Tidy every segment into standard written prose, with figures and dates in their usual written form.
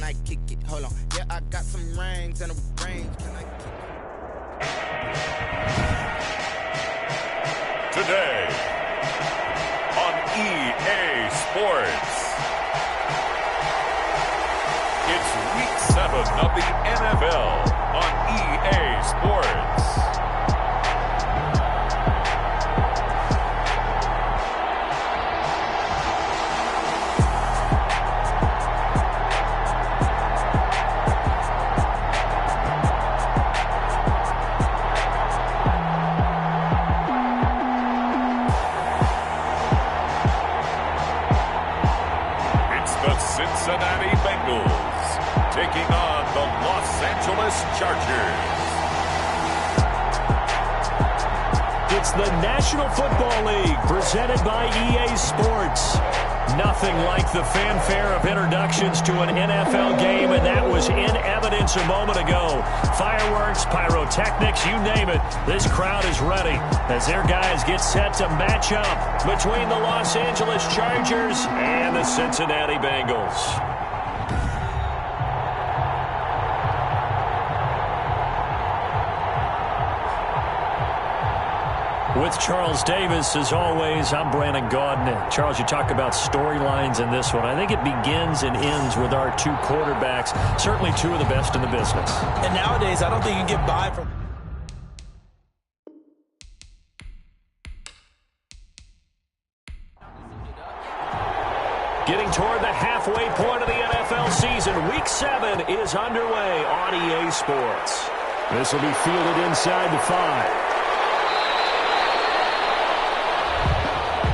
Can I kick it? Hold on. Yeah, I got some rings and a range. Can I kick it? Today on EA Sports, it's Week 7 of the NFL on EA Sports. Cincinnati Bengals taking on the Los Angeles Chargers. It's the National Football League presented by EA Sports. Nothing like the fanfare of introductions to an NFL game, and that was in evidence a moment ago. Fireworks, pyrotechnics, you name it. This crowd is ready as their guys get set to match up between the Los Angeles Chargers and the Cincinnati Bengals. With Charles Davis, as always, I'm Brandon Gaudin. Charles, you talk about storylines in this one. I think it begins and ends with our two quarterbacks, certainly two of the best in the business. And nowadays, I don't think you can get by from... Getting toward the halfway point of the NFL season, Week 7 is underway on EA Sports. This will be fielded inside the 5.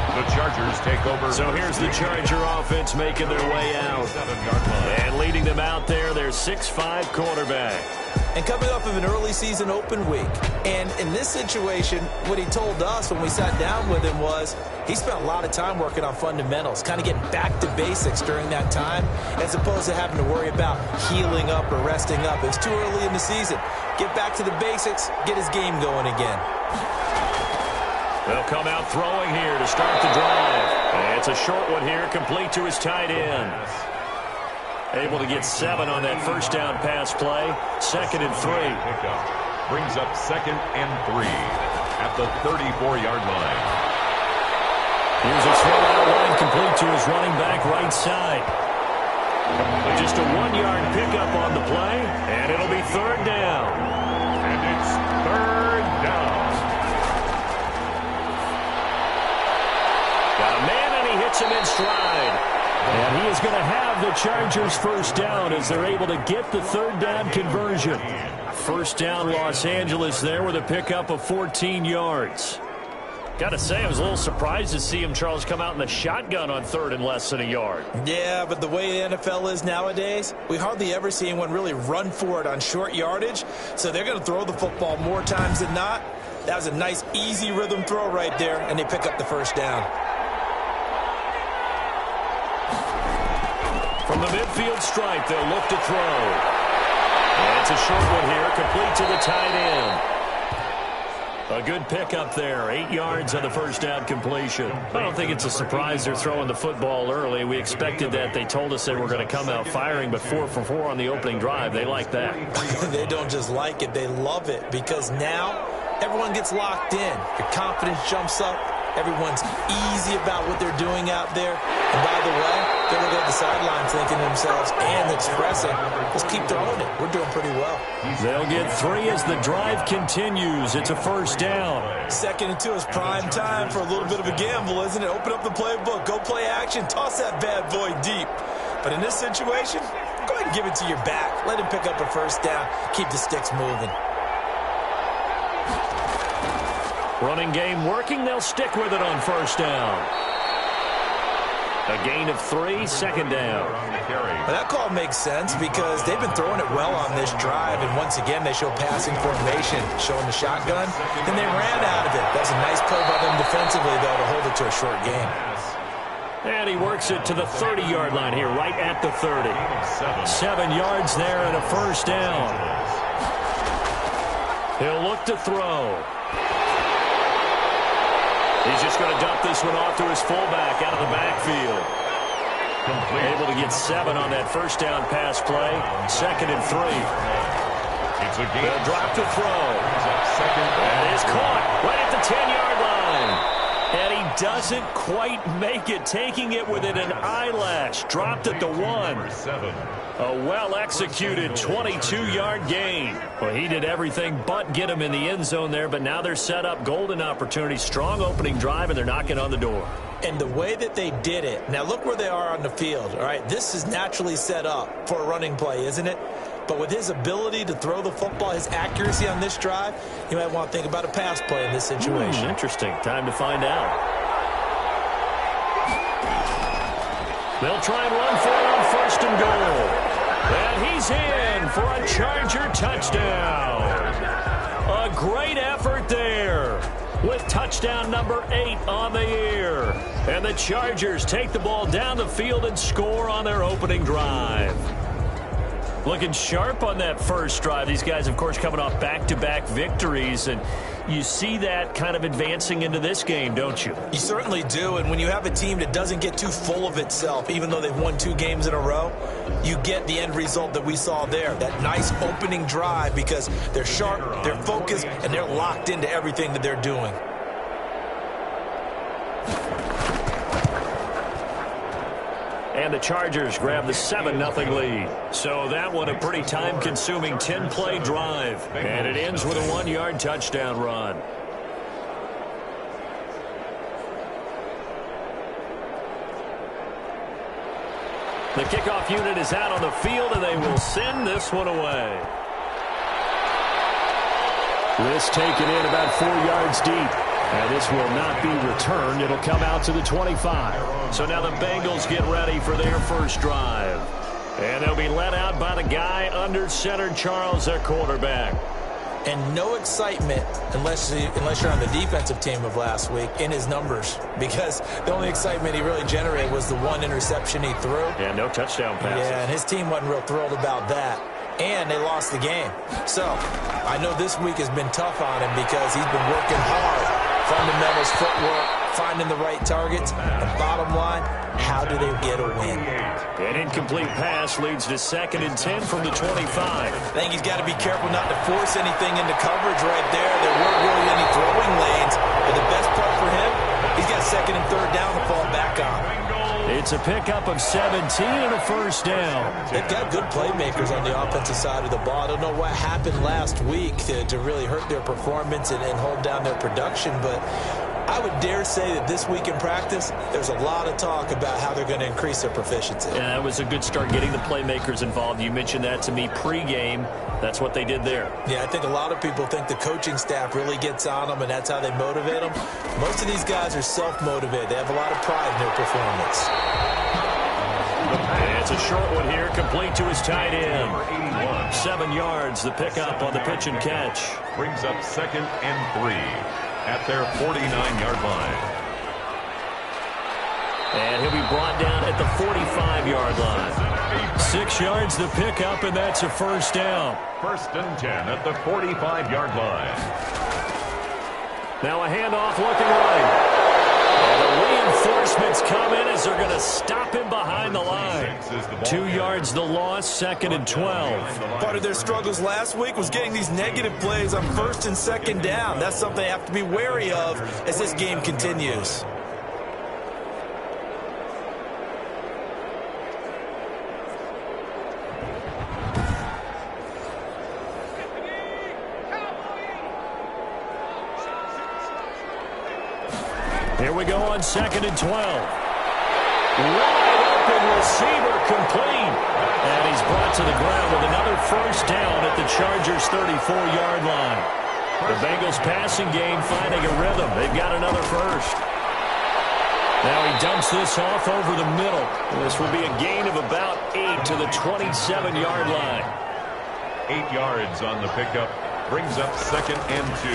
The Chargers take over. So here's the Charger offense making their way out. And leading them out there, their 6'5" quarterback. And coming off of an early season open week. And in this situation, what he told us when we sat down with him was he spent a lot of time working on fundamentals, kind of getting back to basics during that time, as opposed to having to worry about healing up or resting up. It's too early in the season. Get back to the basics, get his game going again. They'll come out throwing here to start the drive. And it's a short one here, complete to his tight end. Able to get 7 on that first down pass play. 2nd and 3. Brings up 2nd and 3 at the 34-yard line. Here's a throw out line complete to his running back right side. Just a 1-yard pickup on the play, and it'll be 3rd down. And it's 3rd down. Got a man, and he hits him in stride. And he is going to have the Chargers first down as they're able to get the 3rd down conversion. First down Los Angeles there with a pickup of 14 yards. Got to say, I was a little surprised to see him, Charles, come out in the shotgun on 3rd and less than a yard. Yeah, but the way the NFL is nowadays, we hardly ever see anyone really run for it on short yardage. So they're going to throw the football more times than not. That was a nice, easy rhythm throw right there, and they pick up the first down. From the midfield stripe, they'll look to throw. And it's a short one here, complete to the tight end. A good pickup there, 8 yards on the first down completion. I don't think it's a surprise they're throwing the football early. We expected that. They told us they were going to come out firing, but 4 for 4 on the opening drive. They like that. They don't just like it, they love it, because now everyone gets locked in. Your confidence jumps up. Everyone's easy about what they're doing out there. And by the way, they're looking at the sidelines thinking to themselves and expressing, let's keep throwing it. We're doing pretty well. They'll get 3 as the drive continues. It's a first down. 2nd and 2 is prime time for a little bit of a gamble, isn't it? Open up the playbook, go play action, toss that bad boy deep. But in this situation, go ahead and give it to your back. Let him pick up a first down. Keep the sticks moving. Running game working. They'll stick with it on first down. A gain of 3, 2nd down. Well, that call makes sense because they've been throwing it well on this drive, and once again they show passing formation, showing the shotgun, and they ran out of it. That's a nice play by them defensively, though, to hold it to a short game. And he works it to the 30-yard line here, right at the 30. 7 yards there and a first down. He'll look to throw. He's just going to dump this one off to his fullback out of the backfield. complete. Able to get 7 on that first down pass play. 2nd and 3. It's a game. They'll drop to throw. Second. That is caught right at the 10-yard line. And he doesn't quite make it, taking it within an eyelash. Dropped at the 1. 7. A well-executed 22-yard gain. Well, he did everything but get him in the end zone there, but now they're set up. Golden opportunity, strong opening drive, and they're knocking on the door. And the way that they did it, now look where they are on the field, all right? This is naturally set up for a running play, isn't it? But with his ability to throw the football, his accuracy on this drive, you might want to think about a pass play in this situation. Interesting. Time to find out. They'll try and run for it on 1st and goal. And he's in for a Charger touchdown. A great effort there with touchdown number 8 on the year. And the Chargers take the ball down the field and score on their opening drive. Looking sharp on that first drive. These guys, of course, coming off back-to-back victories, and you see that kind of advancing into this game, don't you? You certainly do, and when you have a team that doesn't get too full of itself, even though they've won 2 games in a row, you get the end result that we saw there, that nice opening drive, because they're sharp, they're focused, and they're locked into everything that they're doing. And the Chargers grab the 7-0 lead. So that one a pretty time-consuming 10-play drive. And it ends with a 1-yard touchdown run. The kickoff unit is out on the field, and they will send this one away. This taken in about 4 yards deep. And this will not be returned. It'll come out to the 25. So now the Bengals get ready for their first drive. And they'll be led out by the guy under center, Charles, their quarterback. And no excitement unless you're on the defensive team of last week in his numbers, because the only excitement he really generated was the 1 interception he threw. Yeah, no touchdown passes. Yeah, and his team wasn't real thrilled about that. And they lost the game. So I know this week has been tough on him because he's been working hard. Fundamentals, footwork, finding the right targets, and bottom line, how do they get a win? An incomplete pass leads to 2nd and 10 from the 25. I think he's got to be careful not to force anything into coverage right there. There weren't really any throwing lanes, but the best part for him, he's got 2nd and 3rd down to fall back on. It's a pickup of 17 and a first down. They've got good playmakers on the offensive side of the ball. I don't know what happened last week to really hurt their performance and hold down their production, but I would dare say that this week in practice, there's a lot of talk about how they're going to increase their proficiency. Yeah, that was a good start getting the playmakers involved. You mentioned that to me pregame. That's what they did there. Yeah, I think a lot of people think the coaching staff really gets on them, and that's how they motivate them. Most of these guys are self-motivated. They have a lot of pride in their performance. And it's a short one here, complete to his tight end. 7 yards, the pickup on the pitch and catch. Brings up 2nd and 3 at their 49-yard line. And he'll be brought down at the 45-yard line. 6 yards the pickup, and that's a first down. 1st and 10 at the 45-yard line. Now a handoff looking right. And the reinforcements come in as they're going to stop him behind the line. 2 yards the loss, 2nd and 12. Part of their struggles last week was getting these negative plays on 1st and 2nd down. That's something they have to be wary of as this game continues. Here we go on 2nd and 12. Wide open receiver complete. And he's brought to the ground with another first down at the Chargers' 34-yard line. The Bengals passing game finding a rhythm. They've got another first. Now he dumps this off over the middle. This will be a gain of about 8 to the 27-yard line. 8 yards on the pickup. Brings up 2nd and 2.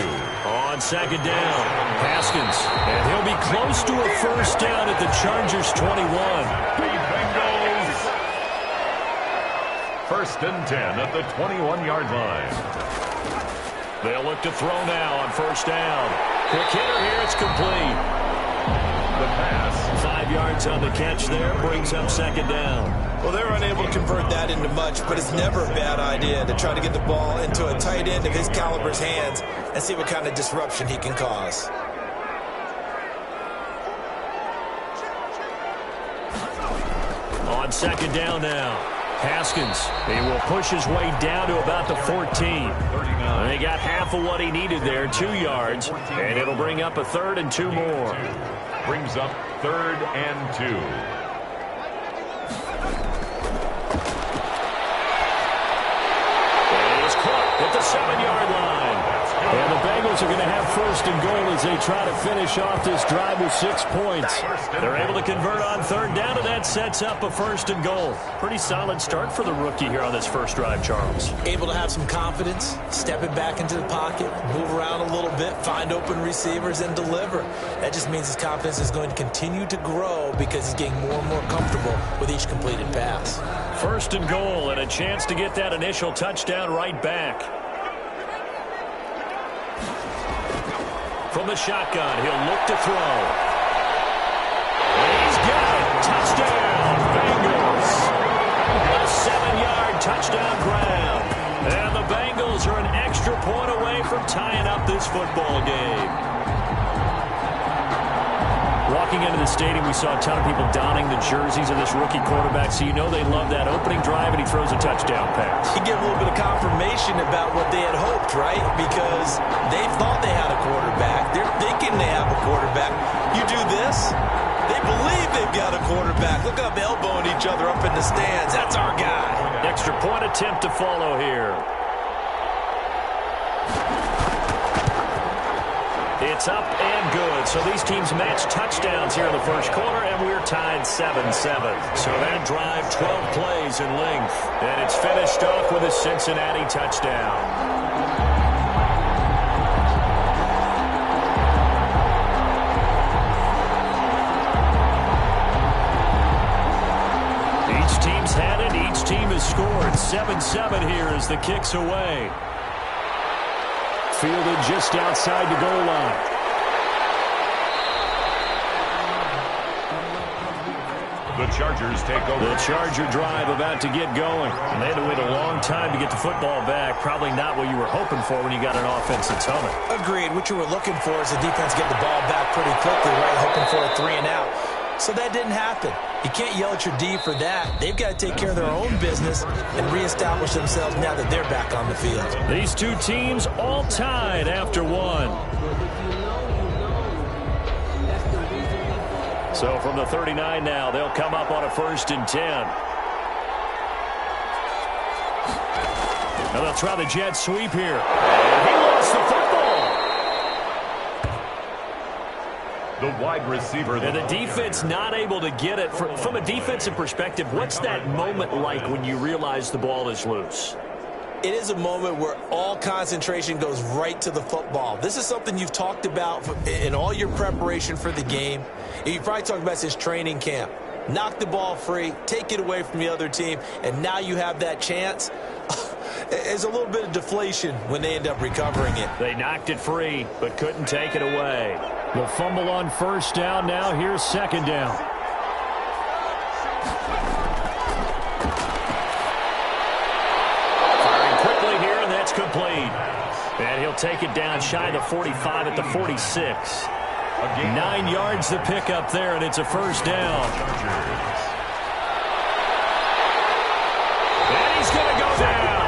On 2nd down, Haskins. And he'll be close to a first down at the Chargers' 21. The Bengals. 1st and 10 at the 21-yard line. They'll look to throw now on first down. Quick hitter here, it's complete. The pass. 5 yards on the catch there. Brings up second down. Well, they're unable to convert that into much, but it's never a bad idea to try to get the ball into a tight end of his caliber's hands and see what kind of disruption he can cause. On second down now, Haskins. He will push his way down to about the 14. And he got half of what he needed there, 2 yards, and it'll bring up a 3rd and 2 more. Brings up 3rd and 2. He's caught at the 7-yard line. And the Bengals are going to have 1st and goal as they try to finish off this drive with 6 points. They're able to convert on 3rd down, and that sets up a 1st and goal. Pretty solid start for the rookie here on this first drive, Charles. Able to have some confidence, stepping back into the pocket, move around a little bit, find open receivers, and deliver. That just means his confidence is going to continue to grow because he's getting more and more comfortable with each completed pass. 1st and goal, and a chance to get that initial touchdown right back. From the shotgun, he'll look to throw. He's got it. Touchdown, Bengals. A 7-yard touchdown grab. And the Bengals are an extra point away from tying up this football game. Walking into the stadium, we saw a ton of people donning the jerseys of this rookie quarterback, so you know they love that opening drive, and he throws a touchdown pass. You get a little bit of confirmation about what they had hoped, right? Because they thought they had a quarterback. They're thinking they have a quarterback. You do this, they believe they've got a quarterback. Look up, elbowing each other up in the stands. That's our guy. Extra point attempt to follow here. It's up and good. So these teams match touchdowns here in the first quarter, and we're tied 7-7. So that drive, 12 plays in length. And it's finished off with a Cincinnati touchdown. Each team's had it. Each team has scored. 7-7 here as the kick's away. Fielded just outside the goal line. The Chargers take over. The Charger drive about to get going. And they had to wait a long time to get the football back. Probably not what you were hoping for when you got an offense that's humming. Agreed. What you were looking for is the defense getting the ball back pretty quickly, right? Hoping for a 3 and out. So that didn't happen. You can't yell at your D for that. They've got to take care of their own business and reestablish themselves now that they're back on the field. These two teams all tied after one. So from the 39 now, they'll come up on a 1st and 10. Now they'll try the jet sweep here. And he lost the football. The wide receiver. And the defense not able to get it. From a defensive perspective, what's that moment like when you realize the ball is loose? It is a moment where all concentration goes right to the football. This is something you've talked about in all your preparation for the game. You probably talked about since training camp. Knock the ball free, take it away from the other team, and now you have that chance. There's a little bit of deflation when they end up recovering it. They knocked it free, but couldn't take it away. The fumble on 1st down. Now here's 2nd down. Firing quickly here, and that's complete. And he'll take it down shy of the 45 at the 46. 9 yards to pick up there, and it's a 1st down. And he's going to go down.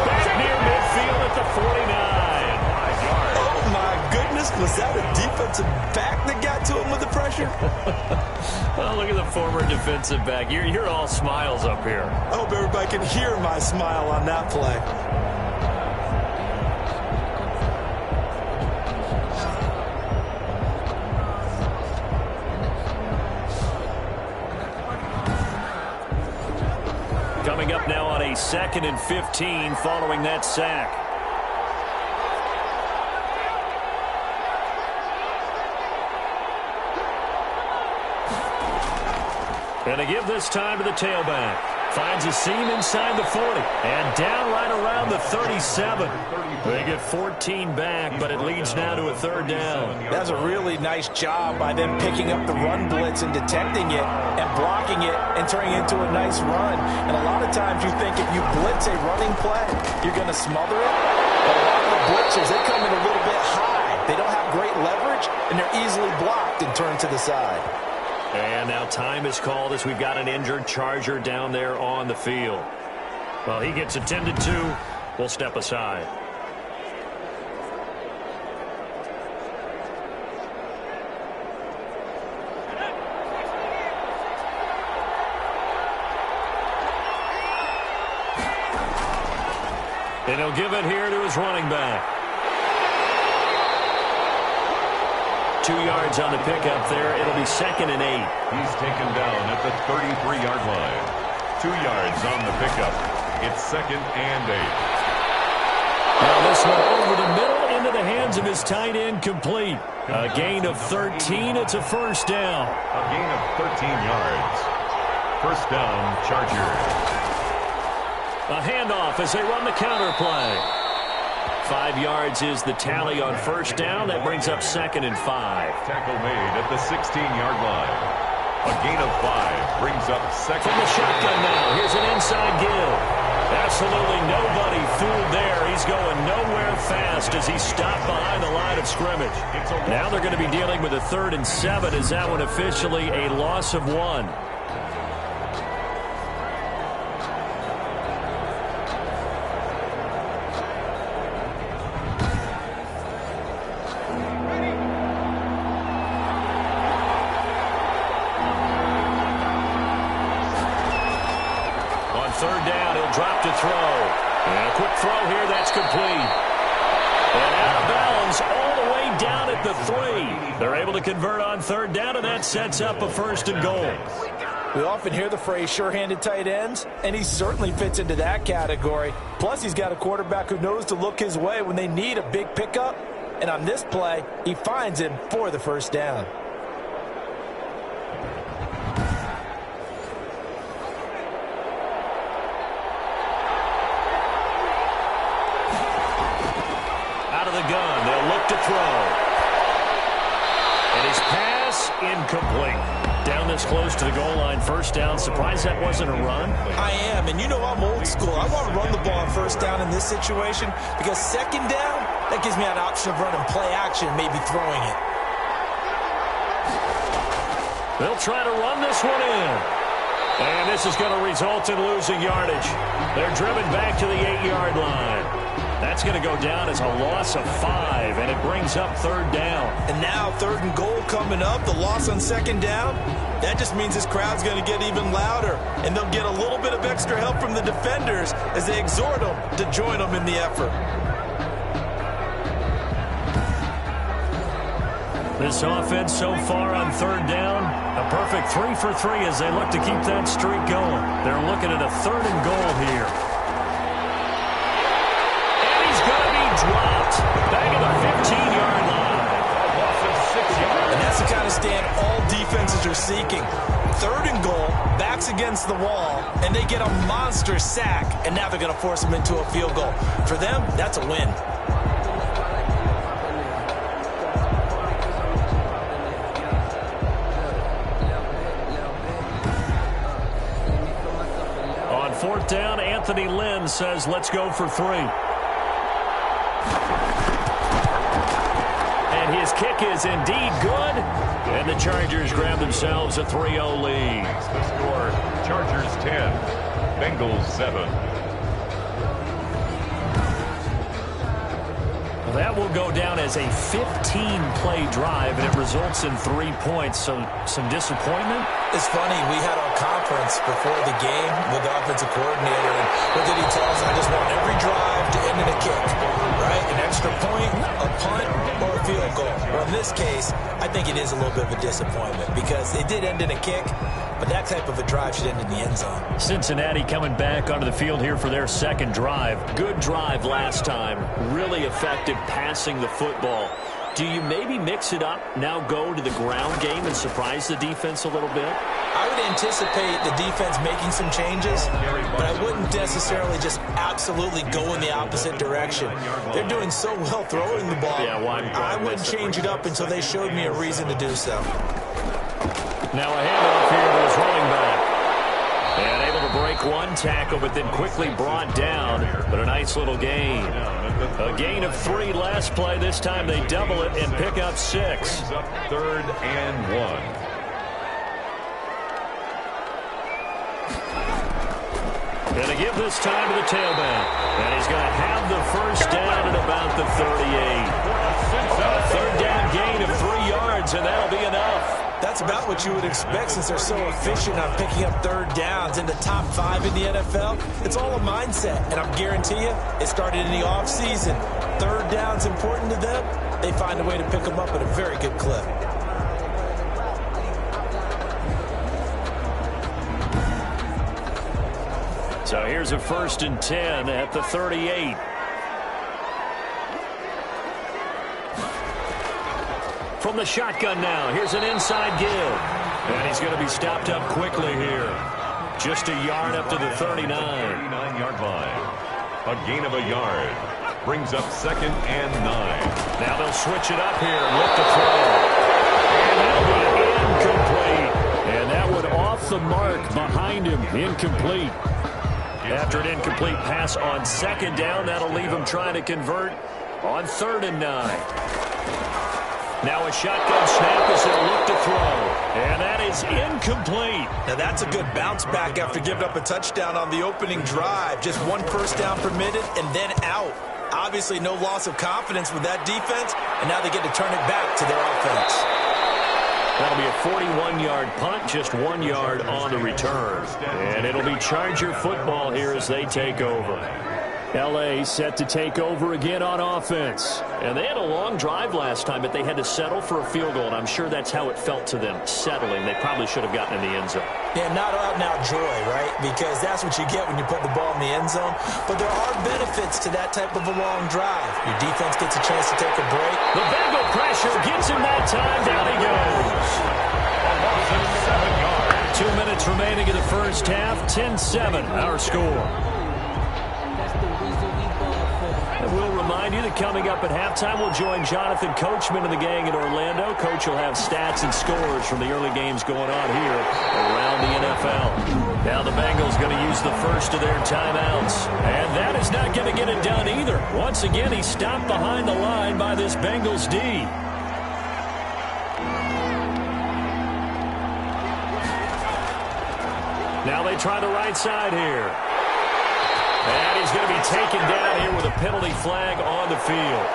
Back near midfield at the 49. Oh, my goodness. Was that a defensive back that got to him with the pressure? Oh, look at the former defensive back. You're all smiles up here. I hope everybody can hear my smile on that play. Coming up now on a 2nd and 15 following that sack. And to give this time to the tailback. Finds a seam inside the 40. And down right around the 37. They get 14 back, but it leads now to a third down. That's a really nice job by them picking up the run blitz and detecting it and blocking it and turning it into a nice run. And a lot of times you think if you blitz a running play, you're going to smother it. But a lot of the blitzers, they come in a little bit high. They don't have great leverage, and they're easily blocked and turned to the side. And now time is called as we've got an injured Charger down there on the field. Well, he gets attended to. We'll step aside. And he'll give it here to his running back. 2 yards on the pickup there. It'll be 2nd and 8. He's taken down at the 33-yard line. 2 yards on the pickup. It's 2nd and 8. Now this one over the middle into the hands of his tight end, complete. A gain of 13. It's a first down. A gain of 13 yards. First down, Chargers. A handoff as they run the counter play. 5 yards is the tally on first down. That brings up 2nd and 5. Tackle made at the 16-yard line. A gain of 5 brings up 2nd. From the shotgun now. Here's an inside give. Absolutely nobody fooled there. He's going nowhere fast as he stopped behind the line of scrimmage. Now they're going to be dealing with a 3rd and 7. Is that one officially a loss of 1? Third down, he'll drop to throw. And a quick throw here, that's complete. And out of bounds all the way down at the 3. They're able to convert on third down, and that sets up a 1st and goal. We often hear the phrase sure-handed tight ends, and he certainly fits into that category. Plus, he's got a quarterback who knows to look his way when they need a big pickup. And on this play, he finds him for the first down. Gun. They'll look to throw. And his pass incomplete. Down this close to the goal line, first down. Surprised that wasn't a run? I am, and you know I'm old school. I want to run the ball on first down in this situation because second down, that gives me an option of running play action, maybe throwing it. They'll try to run this one in. And this is going to result in losing yardage. They're driven back to the 8-yard line. That's going to go down as a loss of 5, and it brings up third down. And now 3rd and goal coming up, the loss on second down. That just means this crowd's going to get even louder, and they'll get a little bit of extra help from the defenders as they exhort them to join them in the effort. This offense so far on third down, a perfect 3 for 3 as they look to keep that streak going. They're looking at a 3rd and goal here. Dropped back at the 15-yard line. Loss of 6 yards. And that's the kind of stand all defenses are seeking. 3rd and goal, backs against the wall, and they get a monster sack, and now they're going to force them into a field goal. For them, that's a win. On 4th down, Anthony Lynn says, let's go for 3. His kick is indeed good, and the Chargers grab themselves a 3-0 lead. The score, Chargers 10, Bengals 7. That will go down as a 15-play drive, and it results in 3 points. So some disappointment? It's funny. We had our conference before the game with the offensive coordinator. And what did he tell us? I just want every drive to end in a kick, right? An extra point, a punt, or a field goal. Well, in this case, I think it is a little bit of a disappointment because it did end in a kick, but that type of a drive should end in the end zone. Cincinnati coming back onto the field here for their 2nd drive. Good drive last time. Really effective passing the football. Do you maybe mix it up, now go to the ground game and surprise the defense a little bit? I would anticipate the defense making some changes, but I wouldn't necessarily just absolutely go in the opposite direction. They're doing so well throwing the ball. Yeah, well, I wouldn't change it up until they showed me a reason to do so. Now a handoff here to his running back. And able to break one tackle, but then quickly brought down. But a nice little gain. A gain of 3 last play. This time they double it and pick up 6. 3rd and 1. And to give this time to the tailback. And he's going to have the first down at about the 38. A 3rd down gain of 3 yards, and that'll be enough. That's about what you would expect since they're so efficient on picking up 3rd downs in the top 5 in the NFL. It's all a mindset, and I guarantee you it started in the offseason. 3rd down's important to them. They find a way to pick them up at a very good clip. So here's a 1st and 10 at the 38. From the shotgun now, here's an inside give. And he's going to be stopped up quickly here. Just a yard up to the 39. 39-yard line. A gain of a yard. Brings up 2nd and 9. Now they'll switch it up here and look to throw. And that'll be incomplete. And that one off the mark behind him. Incomplete. After an incomplete pass on 2nd down, that'll leave him trying to convert on 3rd and 9. Now a shotgun snap as they'll look to throw. And that is incomplete. Now that's a good bounce back after giving up a touchdown on the opening drive. Just 1 first down permitted and then out. Obviously no loss of confidence with that defense, and now they get to turn it back to their offense. That'll be a 41-yard punt, just 1 yard on the return. And it'll be Charger football here as they take over. L.A. set to take over again on offense. And they had a long drive last time, but they had to settle for a field goal, and I'm sure that's how it felt to them, settling. They probably should have gotten in the end zone. Yeah, not out-and-out joy, right? Because that's what you get when you put the ball in the end zone. But there are benefits to that type of a long drive. Your defense gets a chance to take a break. The Bengal pressure gets him that time. Down he goes. 7 yards. 2 minutes remaining in the first half. 10-7, our score. We'll remind you that coming up at halftime, we'll join Jonathan Coachman and the gang in Orlando. Coach will have stats and scores from the early games going on here around the NFL. Now the Bengals going to use the first of their timeouts. And that is not going to get it done either. Once again, he's stopped behind the line by this Bengals D. Now they try the right side here. And he's going to be taken down here with a penalty flag on the field.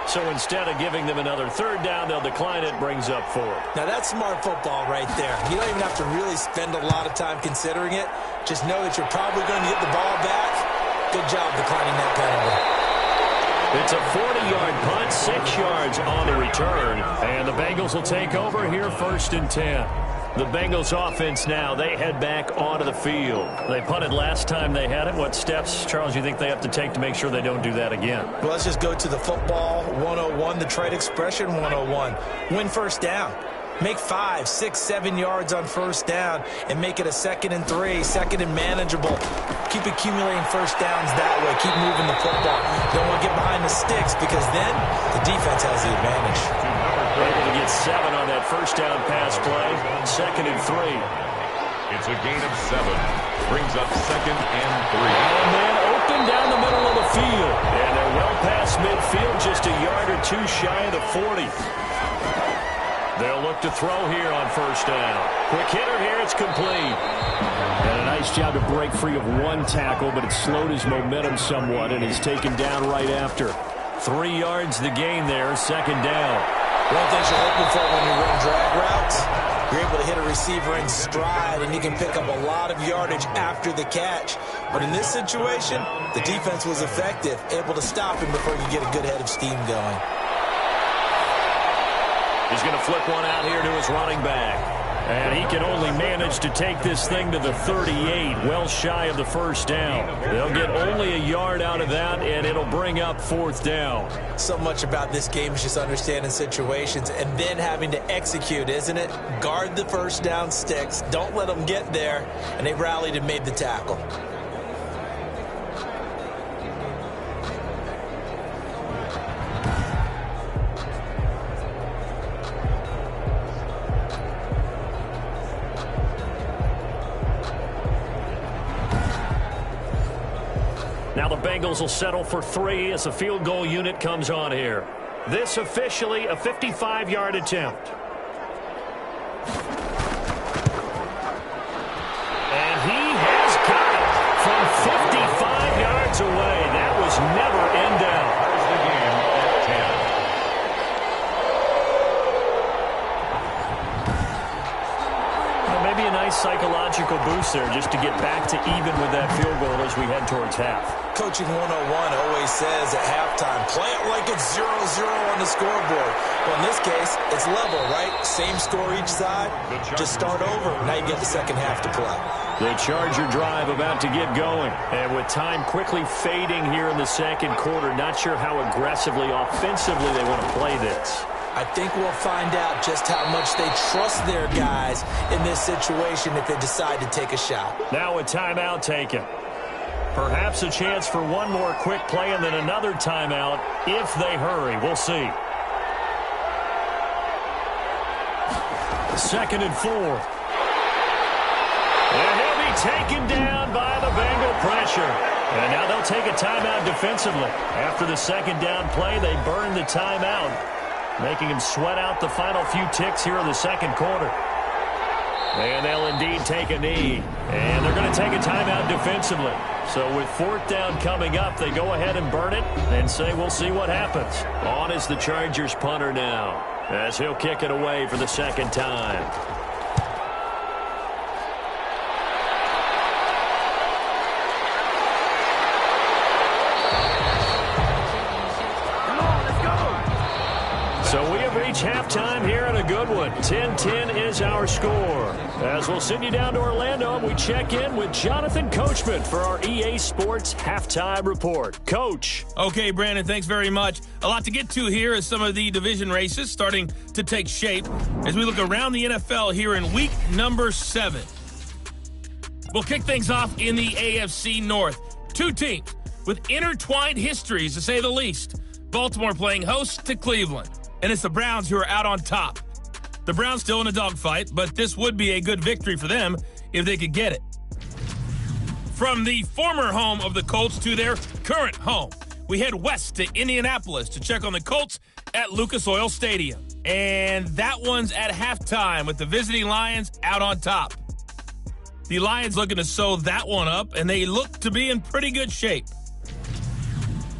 So instead of giving them another 3rd down, they'll decline it, brings up 4. Now that's smart football right there. You don't even have to really spend a lot of time considering it. Just know that you're probably going to get the ball back. Good job declining that penalty. It's a 40-yard punt, 6 yards on the return. And the Bengals will take over here 1st and 10. The Bengals offense now, they head back onto the field. They punted last time they had it. What steps, Charles, you think they have to take to make sure they don't do that again? Well, let's just go to the football 101, the trade expression 101. Win 1st down. Make 5, 6, 7 yards on 1st down and make it a 2nd and 3, 2nd and manageable. Keep accumulating 1st downs that way. Keep moving the football. Don't want to get behind the sticks because then the defense has the advantage. Able to get 7 on that 1st down pass play. 2nd and 3. It's a gain of 7. Brings up 2nd and 3. And then open down the middle of the field. And they're well past midfield, just a yard or 2 shy of the 40. They'll look to throw here on 1st down. Quick hitter here, it's complete. And a nice job to break free of 1 tackle, but it slowed his momentum somewhat, and he's taken down right after. 3 yards the gain there, 2nd down. One of the things you're hoping for when you run drag routes, you're able to hit a receiver in stride, and you can pick up a lot of yardage after the catch. But in this situation, the defense was effective, able to stop him before you get a good head of steam going. He's going to flip one out here to his running back. And he can only manage to take this thing to the 38, well shy of the first down. They'll get only a yard out of that, and it'll bring up 4th down. So much about this game is just understanding situations and then having to execute, isn't it? Guard the first down sticks. Don't let them get there. And they rallied and made the tackle. Now the Bengals will settle for 3 as the field goal unit comes on here. This officially a 55-yard attempt. And he has got it from 55 yards away. That was never in doubt. There's the game at 10. Well, maybe a nice psychological boost there just to get back to even with that field goal as we head towards half. Coaching 101 always says at halftime, play it like it's 0-0 on the scoreboard. Well, in this case, it's level, right? Same score each side. Just start over. Now you get the second half to play. The Charger drive about to get going. And with time quickly fading here in the second quarter, not sure how aggressively, offensively they want to play this. I think we'll find out just how much they trust their guys in this situation if they decide to take a shot. Now a timeout taken. Perhaps a chance for one more quick play and then another timeout if they hurry. We'll see. 2nd and 4. And he'll be taken down by the Bengal pressure. And now they'll take a timeout defensively. After the second down play, they burn the timeout, making him sweat out the final few ticks here in the second quarter. And they'll indeed take a knee. And they're going to take a timeout defensively. So with 4th down coming up, they go ahead and burn it and say we'll see what happens. On is the Chargers punter now, as he'll kick it away for the second time. So we have reached halftime here in a good one. 10-10 is our score. As we'll send you down to Orlando, and we check in with Jonathan Coachman for our EA Sports Halftime Report. Coach. Okay, Brandon, thanks very much. A lot to get to here as some of the division races starting to take shape as we look around the NFL here in week number 7. We'll kick things off in the AFC North. 2 teams with intertwined histories, to say the least. Baltimore playing host to Cleveland. And it's the Browns who are out on top. The Browns still in a dogfight, but this would be a good victory for them if they could get it. From the former home of the Colts to their current home, we head west to Indianapolis to check on the Colts at Lucas Oil Stadium. And that one's at halftime with the visiting Lions out on top. The Lions looking to sew that one up, and they look to be in pretty good shape.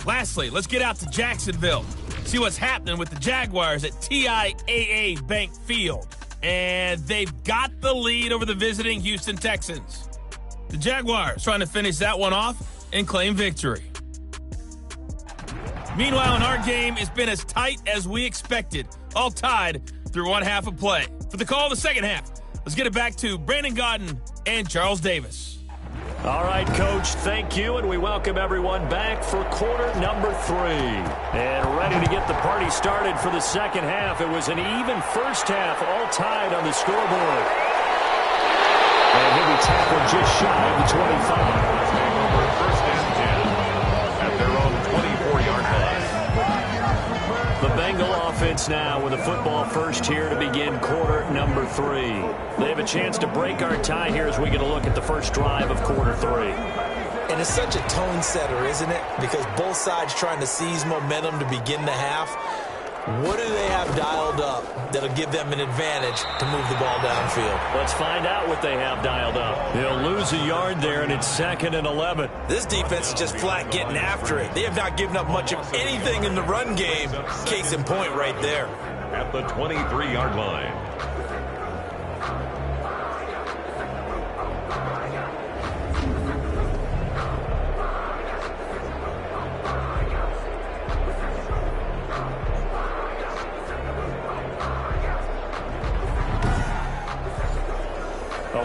Lastly, let's get out to Jacksonville. See what's happening with the Jaguars at TIAA Bank Field. And they've got the lead over the visiting Houston Texans. The Jaguars trying to finish that one off and claim victory. Meanwhile, in our game, it's been as tight as we expected. All tied through one half of play. For the call of the second half, let's get it back to Brandon Godden and Charles Davis. All right, Coach, thank you, and we welcome everyone back for quarter number 3. And ready to get the party started for the second half. It was an even first half, all tied on the scoreboard. And he'll be tackled just shy of the 25. First and 10 at their own 24-yard line. The Bengal offense now with a football first here to begin quarter number 3. They have a chance to break our tie here as we get a look at the first drive of quarter 3. And it's such a tone setter, isn't it? Because both sides trying to seize momentum to begin the half. What do they have dialed up that'll give them an advantage to move the ball downfield? Let's find out what they have dialed up. They'll lose a yard there, and it's 2nd and 11. This defense is just flat getting after it. They have not given up much of anything in the run game. Case in point right there. At the 23-yard line.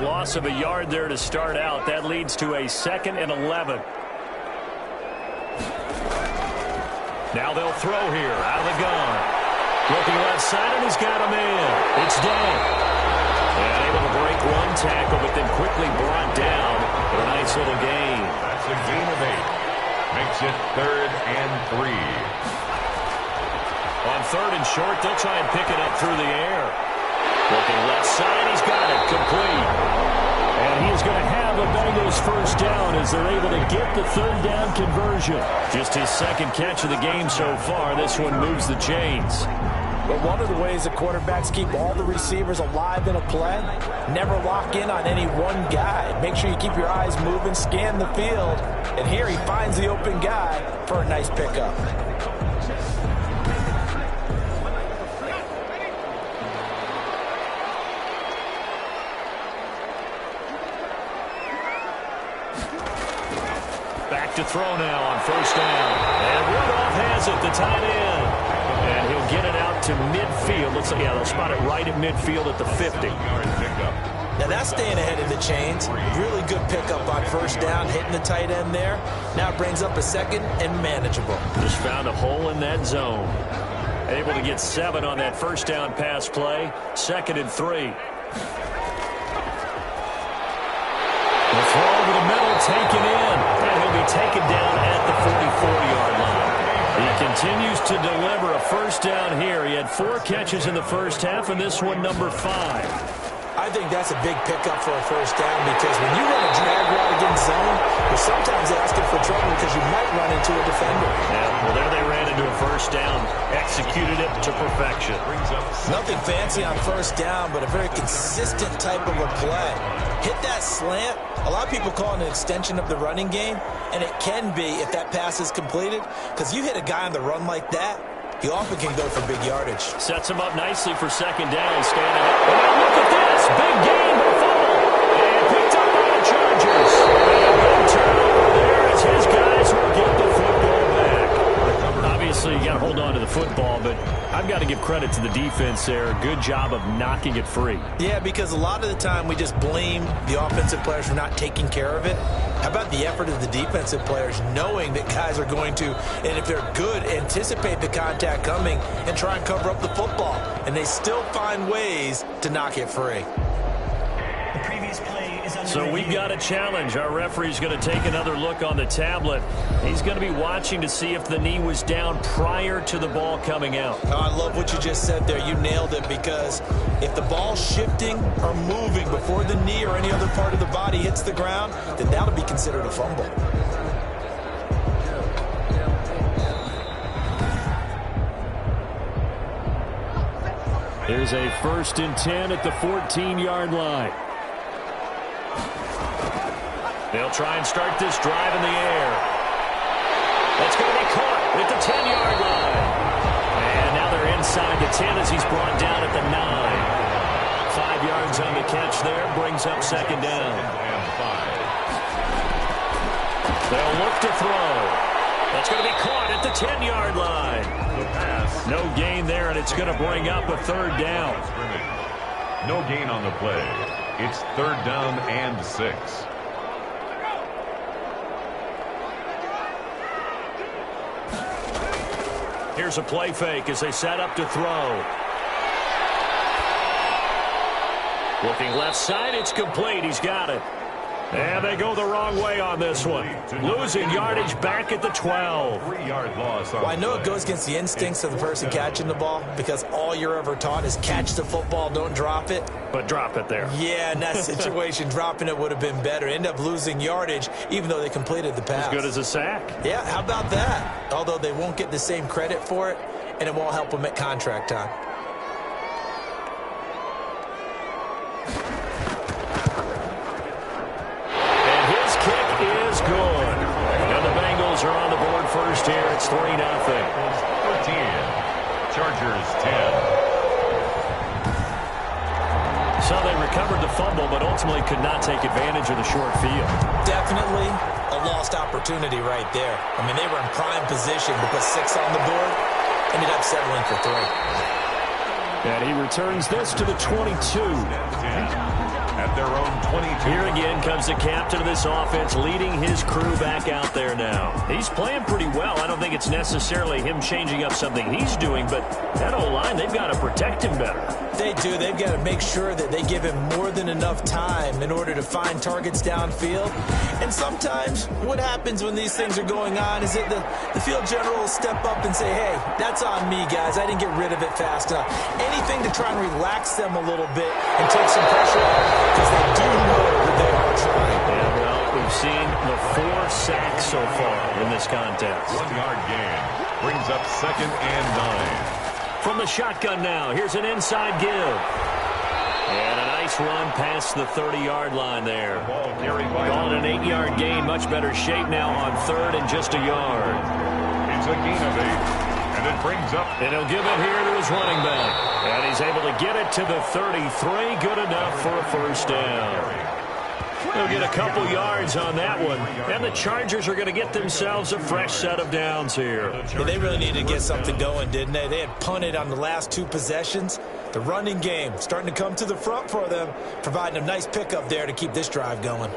loss of a yard there to start out. That leads to a 2nd and 11. Now they'll throw here out of the gun. Looking left side, and he's got him in. It's Day. And able to break one tackle, but then quickly brought down for a nice little gain. That's a gain of 8. Makes it 3rd and 3. On 3rd and short, they'll try and pick it up through the air. Looking left side, he's got it complete. And he's going to have a Bengals first down as they're able to get the 3rd down conversion. Just his 2nd catch of the game so far. This one moves the chains. But one of the ways that quarterbacks keep all the receivers alive in a play, never lock in on any one guy. Make sure you keep your eyes moving, scan the field. And here he finds the open guy for a nice pickup. Back to throw now on 1st down. And Rudolph has it, the tight end. And he'll get it out to midfield. Looks like, yeah, they'll spot it right at midfield at the 50. Now that's staying ahead of the chains. Really good pickup on 1st down, hitting the tight end there. Now it brings up a 2nd and manageable. Just found a hole in that zone. Able to get 7 on that 1st down pass play. 2nd and 3. The throw over the middle, taken in. And he'll be taken down at the 44-yard line. He continues to deliver a 1st down here. He had 4 catches in the 1st half, and this one number 5. I think that's a big pickup for a 1st down because when you run a drag route against zone, you're sometimes asking for trouble because you might run into a defender. Yeah, well, there they ran into a 1st down. Executed it to perfection. Nothing fancy on 1st down, but a very consistent type of a play. Hit that slant. A lot of people call it an extension of the running game, and it can be if that pass is completed because you hit a guy on the run like that, he often can go for big yardage. Sets him up nicely for 2nd down, standing up. And look at this. Big gain, but fumble. And picked up by the Chargers. And a big turnover there as his guys will get the football back. Obviously, you got to hold on to the football, but I've got to give credit to the defense there. Good job of knocking it free. Yeah, because a lot of the time we just blame the offensive players for not taking care of it. How about the effort of the defensive players knowing that guys are going to, and if they're good, anticipate the contact coming and try and cover up the football. And they still find ways to knock it free. The previous play is under So we've got a challenge. Our referee's going to take another look on the tablet. He's going to be watching to see if the knee was down prior to the ball coming out. Oh, I love what you just said there. You nailed it because if the ball's shifting or moving before the knee or any other part of the body hits the ground, then that'll be considered a fumble. Here's a 1st and 10 at the 14-yard line. They'll try and start this drive in the air. That's going to be caught at the 10-yard line. And now they're inside the 10 as he's brought down at the 9. 5 yards on the catch there, brings up 2nd down. They'll look to throw. That's going to be caught at the 10-yard line. No gain there, and it's going to bring up a 3rd down. No gain on the play. It's 3rd down and 6. Here's a play fake as they set up to throw. Looking left side, it's complete. He's got it. And they go the wrong way on this one. Losing yardage back at the 12. 3-yard loss. Well, I know it goes against the instincts of the person catching the ball because all you're ever taught is catch the football, don't drop it. But drop it there. Yeah, in that situation, dropping it would have been better. End up losing yardage even though they completed the pass. As good as a sack. Yeah, how about that? Although they won't get the same credit for it, and it won't help them at contract time. Good. And the Bengals are on the board first here. It's 3-0. 13. Chargers 10. So they recovered the fumble, but ultimately could not take advantage of the short field. Definitely a lost opportunity right there. I mean, they were in prime position to put 6 on the board. Ended up settling for 3. And he returns this to the 22. At their own 22. Here again comes the captain of this offense leading his crew back out there now. He's playing pretty well. I don't think it's necessarily him changing up something he's doing, but that O-line, they've got to protect him better. They do. They've got to make sure that they give him more than enough time in order to find targets downfield. And sometimes what happens when these things are going on is that the field general will step up and say, hey, that's on me, guys. I didn't get rid of it fast enough. Anything to try and relax them a little bit and take some pressure off, because they do know that they are trying. Yeah, well, we've seen the 4 sacks so far in this contest. 1-yard gain brings up 2nd and 9. From the shotgun now, here's an inside give. And a nice run past the 30-yard line there. Calling an 8-yard gain, much better shape now on 3rd and just a yard. It's a gain of 8, and it brings up. And he'll give it here to his running back. And he's able to get it to the 33, good enough for a first down. They'll get a couple yards on that one. And the Chargers are going to get themselves a fresh set of downs here. Yeah, they really needed to get something going, didn't they? They had punted on the last 2 possessions. The running game starting to come to the front for them, providing a nice pickup there to keep this drive going.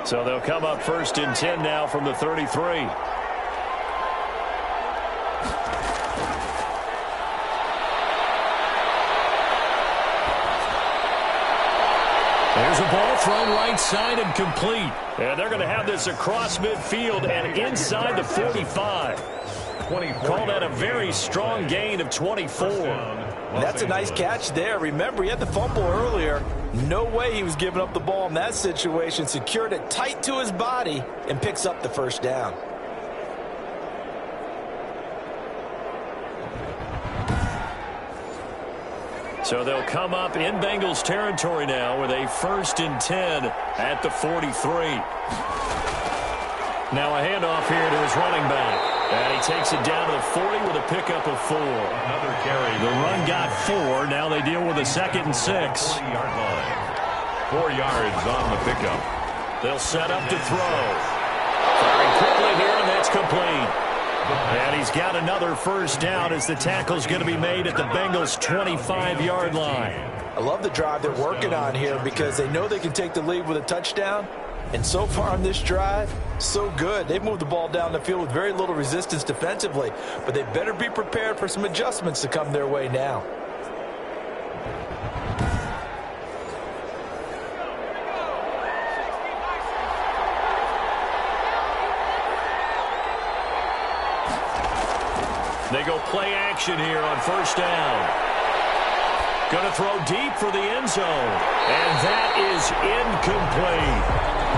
So they'll come up 1st and 10 now from the 33. There's a ball thrown right side and complete. And they're going to have this across midfield and inside the 45. Call that a very strong gain of 24. That's a nice catch there. Remember, he had the fumble earlier. No way he was giving up the ball in that situation. Secured it tight to his body and picks up the first down. So they'll come up in Bengals territory now with a 1st and 10 at the 43. Now a handoff here to his running back. And he takes it down to the 40 with a pickup of 4. Another carry. The run got 4. Now they deal with a 2nd and 6. 40-yard line. 4 yards on the pickup. They'll set up to throw. Firing quickly here, and that's complete. And he's got another first down as the tackle's going to be made at the Bengals' 25-yard line. I love the drive they're working on here because they know they can take the lead with a touchdown. And so far on this drive, so good. They've moved the ball down the field with very little resistance defensively. But they better be prepared for some adjustments to come their way now. They go play action here on 1st down. Going to throw deep for the end zone. And that is incomplete.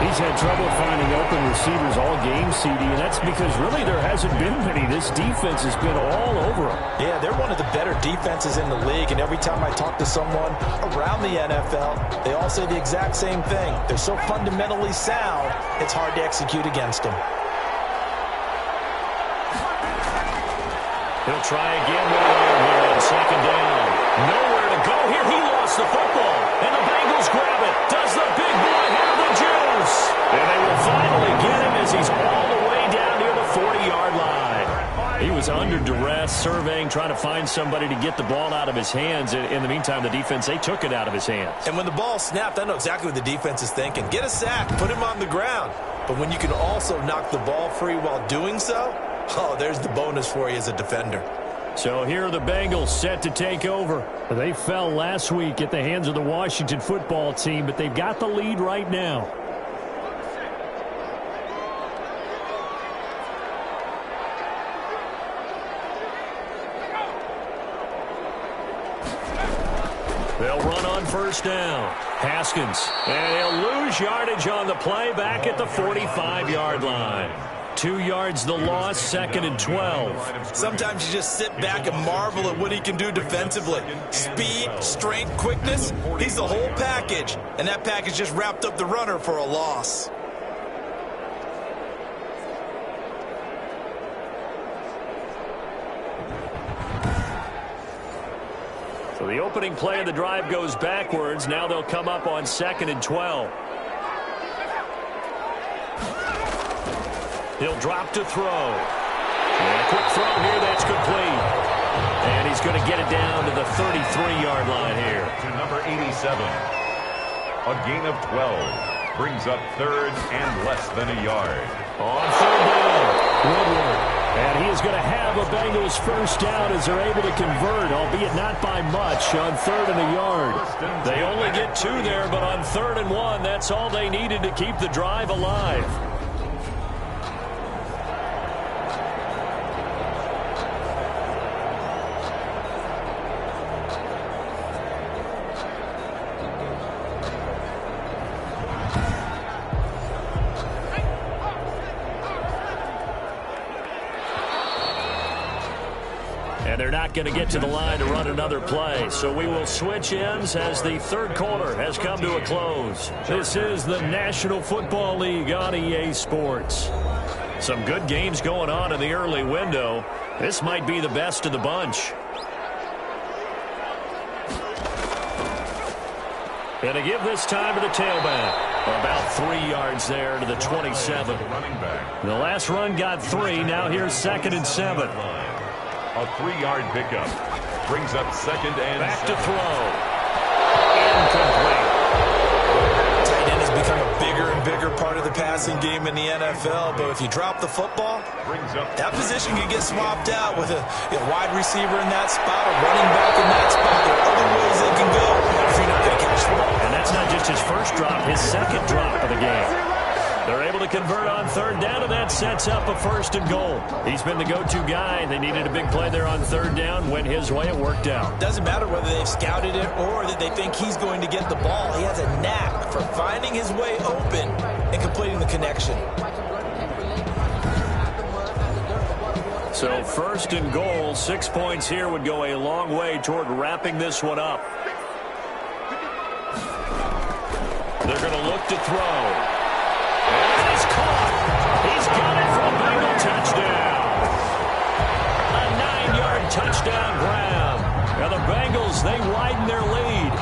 He's had trouble finding open receivers all game, CD, and that's because really there hasn't been many. This defense has been all over him. Yeah, they're one of the better defenses in the league, and every time I talk to someone around the NFL, they all say the exact same thing. They're so fundamentally sound, it's hard to execute against them. He'll try again with it here on 2nd down. Nowhere to go here. He lost the football, and the Bengals grab it. Does the big boy have the juice? And they will finally get him as he's all the way down near the 40-yard line. He was under duress, surveying, trying to find somebody to get the ball out of his hands. In the meantime, the defense, they took it out of his hands. And when the ball snapped, I know exactly what the defense is thinking. Get a sack, put him on the ground. But when you can also knock the ball free while doing so, oh, there's the bonus for you as a defender. So here are the Bengals set to take over. They fell last week at the hands of the Washington football team, but they've got the lead right now. They'll run on 1st down. Haskins. And he'll lose yardage on the play back at the 45-yard line. 2 yards the loss, 2nd and 12. Sometimes you just sit back and marvel at what he can do defensively. Speed, strength, quickness, he's the whole package. And that package just wrapped up the runner for a loss. So the opening play of the drive goes backwards. Now they'll come up on 2nd and 12. He'll drop to throw. And a quick throw here. going to get it down to the 33-yard line here. To number 87. A gain of 12 brings up third and less than a yard. On third down, Woodward. And he is going to have a Bengals first down as they're able to convert, albeit not by much, on third and a yard. They only get 2 there, but on 3rd and 1, that's all they needed to keep the drive alive. And they're not going to get to the line to run another play. So we will switch ends as the third quarter has come to a close. This is the National Football League on EA Sports. Some good games going on in the early window. This might be the best of the bunch. And to give this time to the tailback. About 3 yards there to the 27. The last run got 3. Now here's 2nd and 7. A 3-yard pickup brings up 2nd and back 7. to throw. Incomplete. Tight end has become a bigger and bigger part of the passing game in the NFL, but if you drop the football, that position can get swapped out with a wide receiver in that spot, a running back in that spot. There are other ways they can go if you're not going to catch the ball. And that's not just his first drop, his second drop of the game. They're able to convert on 3rd down, and that sets up a 1st and goal. He's been the go-to guy. They needed a big play there on 3rd down. Went his way. It worked out. Doesn't matter whether they've scouted it or that they think he's going to get the ball. He has a knack for finding his way open and completing the connection. So 1st and goal, 6 points here would go a long way toward wrapping this one up. They're going to look to throw. And he's caught. He's got it for a Bengal touchdown. A 9-yard touchdown grab. Now the Bengals, they widen their lead.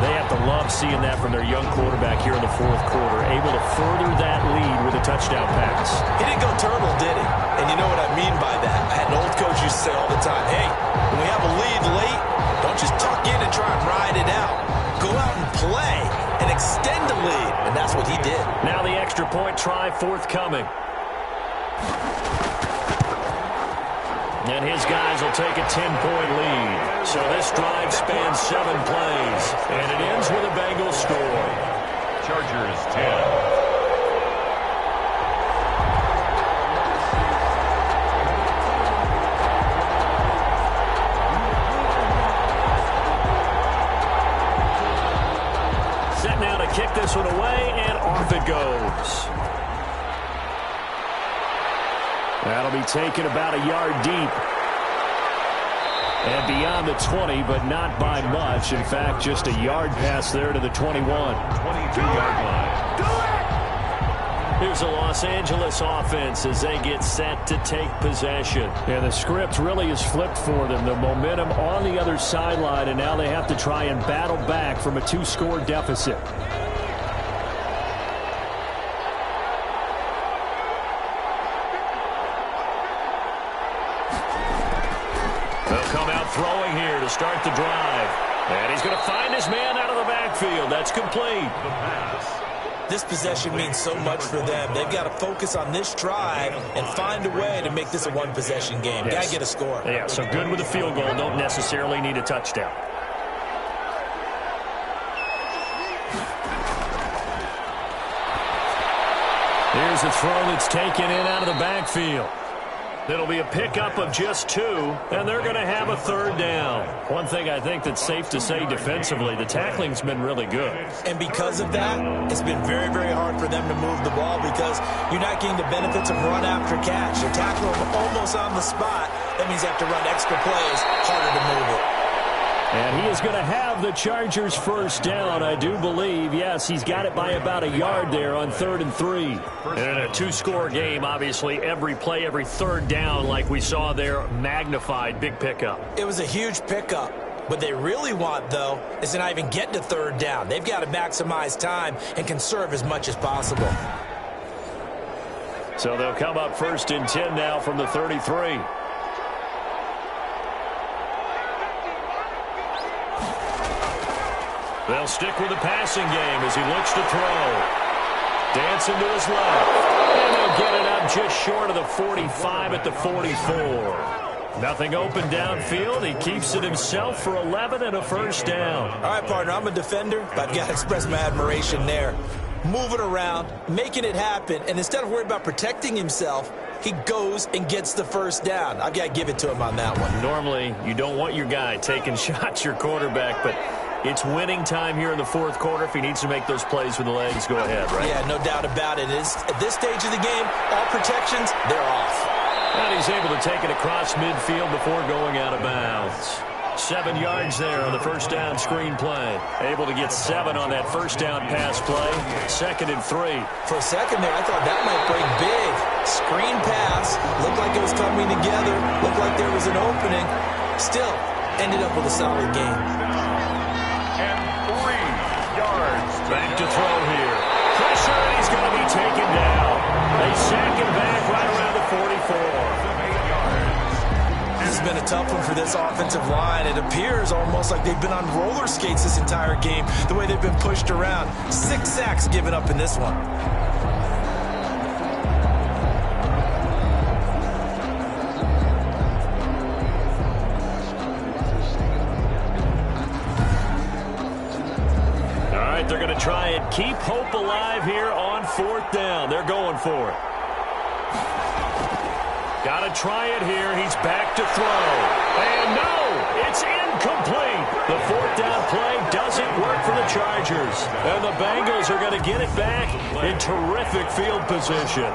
They have to love seeing that from their young quarterback here in the 4th quarter, able to further that lead with a touchdown pass. He didn't go turtle, did he? And you know what I mean by that. I had an old coach used to say all the time, hey, when we have a lead late, don't just tuck in and try and ride it out. Go out and play and extend the lead. And that's what he did. Now the extra point try forthcoming. And his guys will take a 10-point lead. So this drive spans 7 plays. And it ends with a Bengals score. Chargers 10. Kick this one away, and off it goes. That'll be taken about a yard deep. And beyond the 20, but not by much. In fact, just a yard pass there to the 21. 22-yard line. Do it! Here's the Los Angeles offense as they get set to take possession. And the script really is flipped for them. The momentum on the other sideline, and now they have to try and battle back from a 2-score deficit. Throwing here to start the drive. And he's going to find his man out of the backfield. That's complete. The pass. This possession means so much for them. They've got to focus on this drive and find a way to make this a one-possession game. Yes. Got to get a score. Yeah, so good with a field goal. Don't necessarily need a touchdown. Here's a throw that's taken in out of the backfield. It'll be a pickup of just 2, and they're going to have a 3rd down. One thing I think that's safe to say defensively, the tackling's been really good. And because of that, it's been very, very hard for them to move the ball because you're not getting the benefits of run after catch. You're tackling them almost on the spot. That means you have to run extra plays, harder to move it. And he is going to have the Chargers first down, I do believe. Yes, he's got it by about a yard there on 3rd and 3. And in a 2-score game, obviously, every play, every 3rd down, like we saw there, magnified, big pickup. It was a huge pickup. What they really want, though, is to not even get to 3rd down. They've got to maximize time and conserve as much as possible. So they'll come up 1st and 10 now from the 33. They'll stick with the passing game as he looks to throw. Dancing to his left. And they'll get it up just short of the 45 at the 44. Nothing open downfield. He keeps it himself for 11 and a first down. All right, partner, I'm a defender, but I've got to express my admiration there. Moving around, making it happen, and instead of worrying about protecting himself, he goes and gets the first down. I've got to give it to him on that one. Normally, you don't want your guy taking shots, your quarterback, but it's winning time here in the fourth quarter. If he needs to make those plays with the legs, go ahead, right? Yeah, no doubt about it. At this stage of the game, all protections, they're off. And he's able to take it across midfield before going out of bounds. 7 yards there on the first down screen play. Able to get 7 on that first down pass play. 2nd and 3. For a second there, I thought that might break big. Screen pass. Looked like it was coming together. Looked like there was an opening. Still, ended up with a solid game. And 3 yards. Back to throw here. Pressure, and he's going to be taken down. They sack him back right around the 44. This has been a tough one for this offensive line. It appears almost like they've been on roller skates this entire game, the way they've been pushed around. 6 sacks given up in this one. All right, they're going to try and keep hope alive here on 4th down. They're going for it. Got to try it here. He's back to throw. And no, it's incomplete. The 4th down play doesn't work for the Chargers. And the Bengals are going to get it back in terrific field position.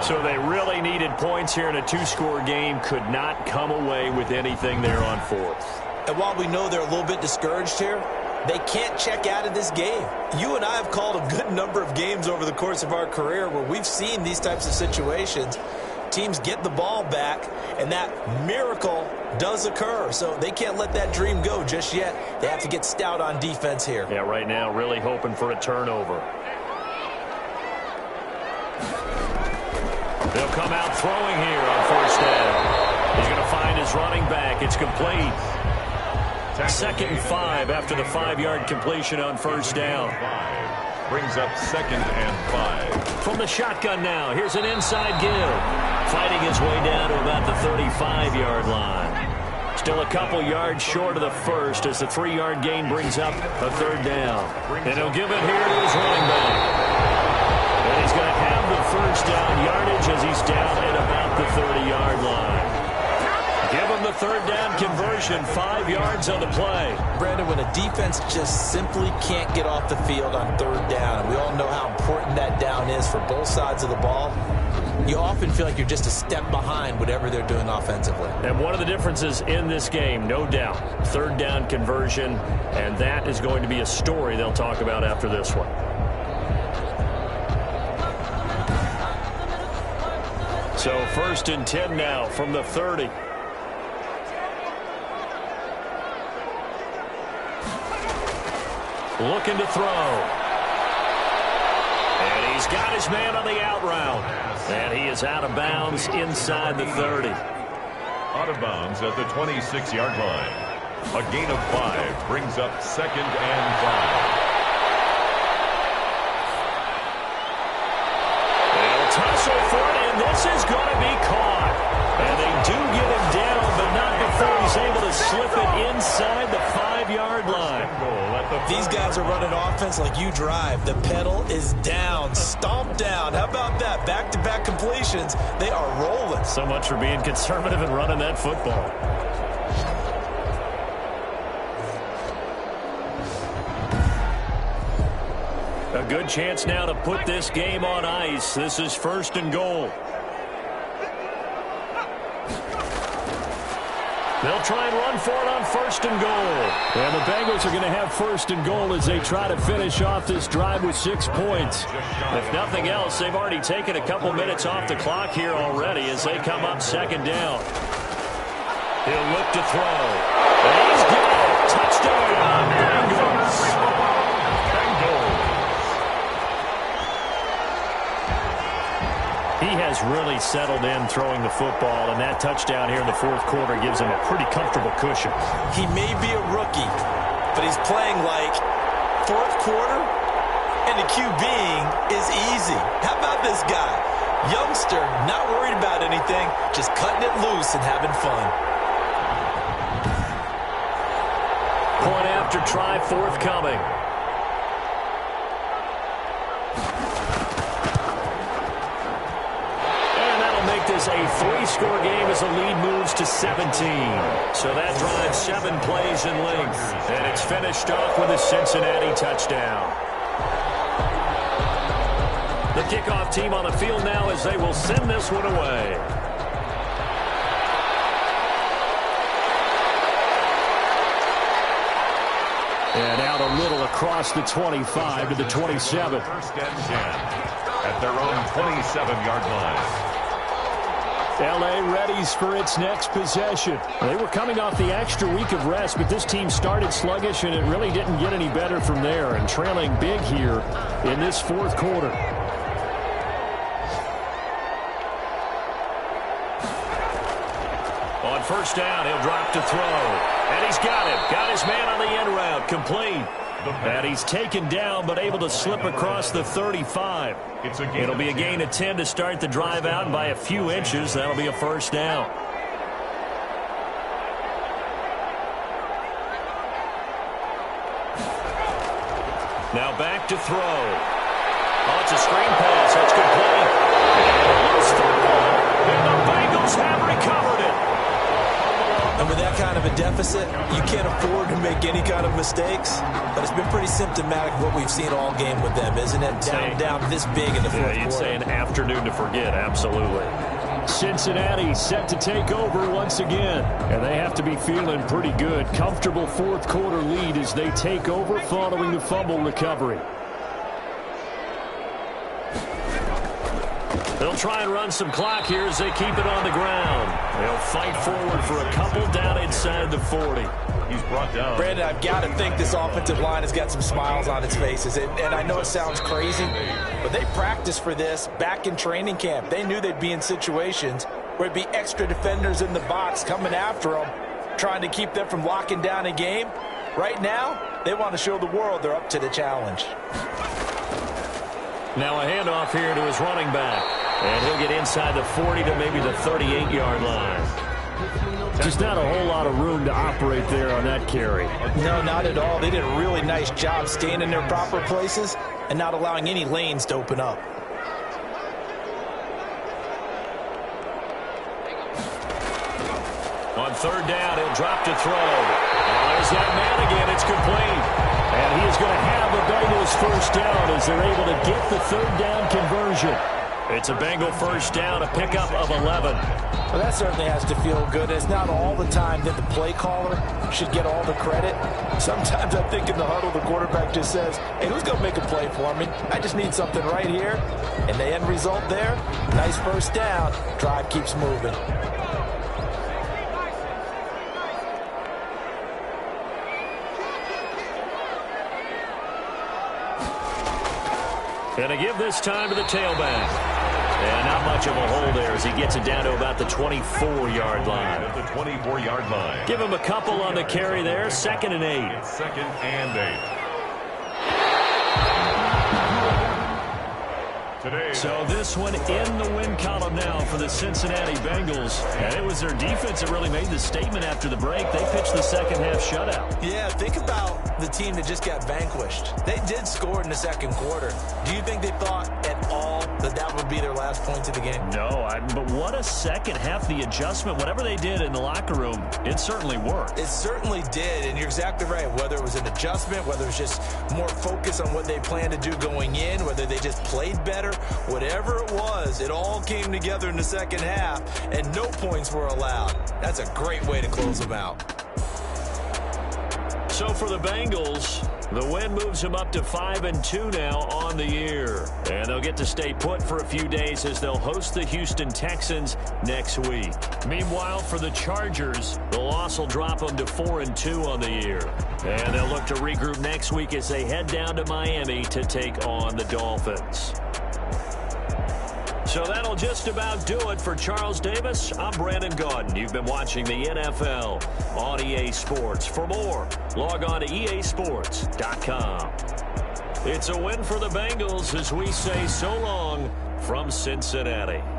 So they really needed points here in a 2-score game. Could not come away with anything there on 4th. And while we know they're a little bit discouraged here, they can't check out of this game. You and I have called a good number of games over the course of our career where we've seen these types of situations. Teams get the ball back, and that miracle does occur. So they can't let that dream go just yet. They have to get stout on defense here. Yeah, right now really hoping for a turnover. They'll come out throwing here on 1st down. He's going to find his running back. It's complete. 2nd and 5 after the 5-yard completion on 1st down. Brings up 2nd and 5. From the shotgun now, here's an inside give. Fighting his way down to about the 35-yard line. Still a couple yards short of the first as the 3-yard gain brings up a 3rd down. And he'll give it here to his running back. And he's going to have the first down yardage as he's down at about the 30-yard line. Give him the 3rd down conversion, 5 yards on the play. Brandon, when a defense just simply can't get off the field on 3rd down, and we all know how important that down is for both sides of the ball, you often feel like you're just a step behind whatever they're doing offensively. And one of the differences in this game, no doubt, 3rd down conversion, and that is going to be a story they'll talk about after this one. So 1st and 10 now from the 30. Looking to throw. And he's got his man on the out route. And he is out of bounds inside the 30. Out of bounds at the 26-yard line. A gain of 5 brings up 2nd and 5. They'll tussle for it, and this is going to be caught. And they do get him down, but not before he's able to slip it inside the 5-yard line. These guys are running offense like you drive. The pedal is down, stomped down. How about that? Back-to-back completions. They are rolling. So much for being conservative and running that football. A good chance now to put this game on ice. This is 1st and goal. They'll try and run for it on 1st and goal. And the Bengals are going to have 1st and goal as they try to finish off this drive with 6 points. If nothing else, they've already taken a couple minutes off the clock here already as they come up 2nd down. He'll look to throw. And he's got it. Touchdown, Bengals. He has really settled in throwing the football, and that touchdown here in the 4th quarter gives him a pretty comfortable cushion. He may be a rookie, but he's playing like fourth quarter, and the QBing is easy. How about this guy? Youngster, not worried about anything, just cutting it loose and having fun. Point after try forthcoming. Make this a 3-score game as the lead moves to 17. So that drives 7 plays in length. And it's finished off with a Cincinnati touchdown. The kickoff team on the field now as they will send this one away. And out a little across the 25 to the 27. First and 10 at their own 27-yard line. L.A. readies for its next possession. They were coming off the extra week of rest, but this team started sluggish, and it really didn't get any better from there, and trailing big here in this fourth quarter. On first down, he'll drop to throw. And he's got him. Got his man on the end route. Complete. And he's taken down, but able to slip across the 35. It'll be a gain of 10 to start the drive out, and by a few inches, that'll be a first down. Now back to throw. Oh, it's a screen pass. That's complete. And a loose football. And the Bengals have recovered it. And with that kind of a deficit, you can't afford to make any kind of mistakes. But it's been pretty symptomatic of what we've seen all game with them, isn't it? Down this big in the fourth quarter. You'd say an afternoon to forget, absolutely. Cincinnati set to take over once again. And they have to be feeling pretty good. Comfortable fourth quarter lead as they take over following the fumble recovery. They'll try and run some clock here as they keep it on the ground. They'll fight forward for a couple down inside the 40. He's brought down. Brandon, I've got to think this offensive line has got some smiles on its faces. And I know it sounds crazy, but they practiced for this back in training camp. They knew they'd be in situations where it'd be extra defenders in the box coming after them, trying to keep them from locking down a game. Right now, they want to show the world they're up to the challenge. Now a handoff here to his running back. And he'll get inside the 40 to maybe the 38-yard line. Just not a whole lot of room to operate there on that carry. No, not at all. They did a really nice job staying in their proper places and not allowing any lanes to open up. On third down, he'll drop to throw. Oh, there's that man again. It's complete. And he is going to have the Bengals first down as they're able to get the third down conversion. It's a Bengal first down, a pickup of 11. Well, that certainly has to feel good. It's not all the time that the play caller should get all the credit. Sometimes I think in the huddle, the quarterback just says, hey, who's going to make a play for me? I just need something right here. And the end result there, nice first down. Drive keeps moving. Going to give this time to the tailback. And not much of a hole there as he gets it down to about the 24-yard line. At the 24-yard line. Give him a couple on the carry there. 2nd and 8. It's 2nd and 8. Today. So this one in the win column now for the Cincinnati Bengals. And it was their defense that really made the statement after the break. They pitched the second half shutout. Yeah, think about the team that just got vanquished. They did score in the second quarter. Do you think they thought at all that that would be their last points of the game? No, but what a second half. The adjustment, whatever they did in the locker room, it certainly worked. It certainly did, and you're exactly right. Whether it was an adjustment, whether it was just more focus on what they planned to do going in, whether they just played better, whatever it was, it all came together in the second half, and no points were allowed. That's a great way to close them out. So for the Bengals, the win moves them up to 5-2 now on the year. And they'll get to stay put for a few days as they'll host the Houston Texans next week. Meanwhile, for the Chargers, the loss will drop them to 4-2 on the year. And they'll look to regroup next week as they head down to Miami to take on the Dolphins. So that'll just about do it for Charles Davis. I'm Brandon Gaudin. You've been watching the NFL on EA Sports. For more, log on to easports.com. It's a win for the Bengals as we say so long from Cincinnati.